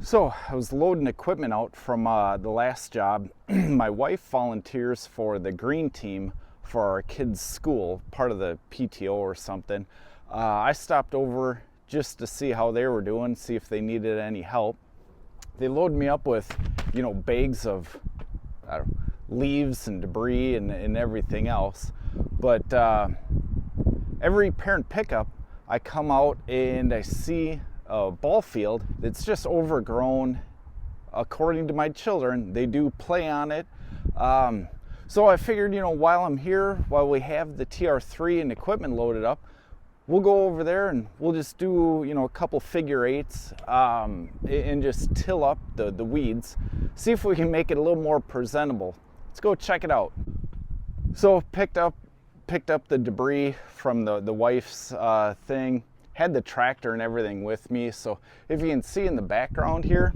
So I was loading equipment out from the last job. My wife volunteers for the green team for our kids' school, part of the PTO or something. I stopped over just to see how they were doing, see if they needed any help. They loaded me up with, bags of leaves and debris and everything else. But every parent pickup, I come out and I see a ball field that's just overgrown. According to my children, they do play on it. So I figured, while I'm here, while we have the TR3 and equipment loaded up, we'll go over there and we'll just do, a couple figure eights and just till up the weeds. See if we can make it a little more presentable. Let's go check it out. So picked up the debris from the wife's thing. Had the tractor and everything with me. So if you can see in the background here,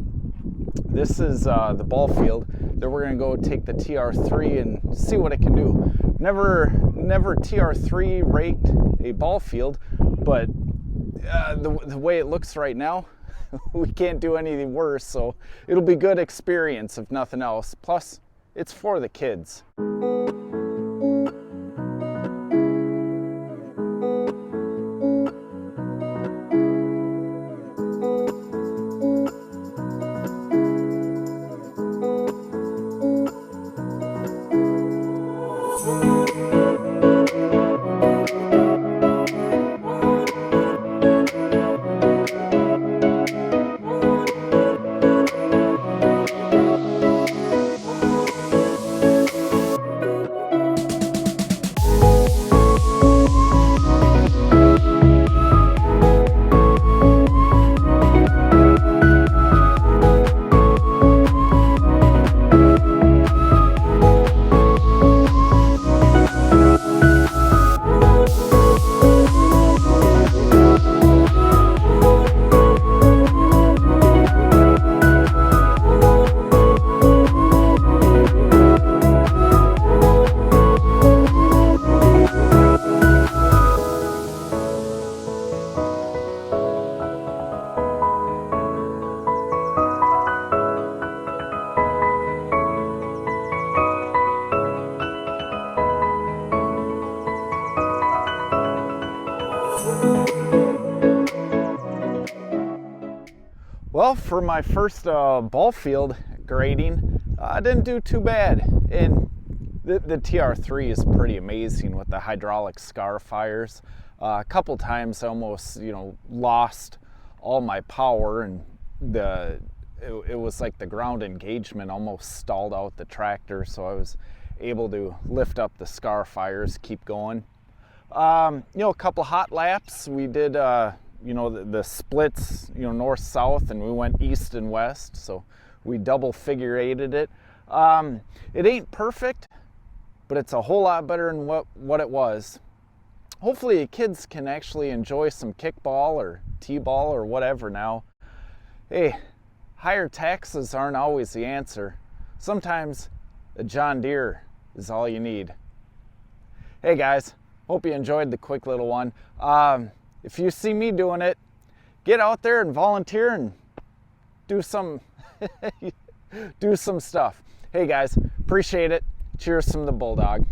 this is the ball field. Then we're gonna go take the TR3 and see what it can do. Never TR3 raked a ball field, but the way it looks right now, we can't do anything worse. So it'll be good experience if nothing else. Plus, it's for the kids. Well, for my first ball field grading, I didn't do too bad. And the TR3 is pretty amazing with the hydraulic scar fires. A couple times I almost, lost all my power, and it was like the ground engagement almost stalled out the tractor, so I was able to lift up the scar fires, keep going. A couple hot laps. We did the splits, north-south, and we went east and west, so we double figure eighted it. It ain't perfect, but it's a whole lot better than what it was. Hopefully the kids can actually enjoy some kickball or t-ball or whatever now. Hey, higher taxes aren't always the answer. Sometimes a John Deere is all you need. Hey guys, hope you enjoyed the quick little one. If you see me doing it, get out there and volunteer and do some stuff. Hey guys, appreciate it. Cheers from the Bulldog.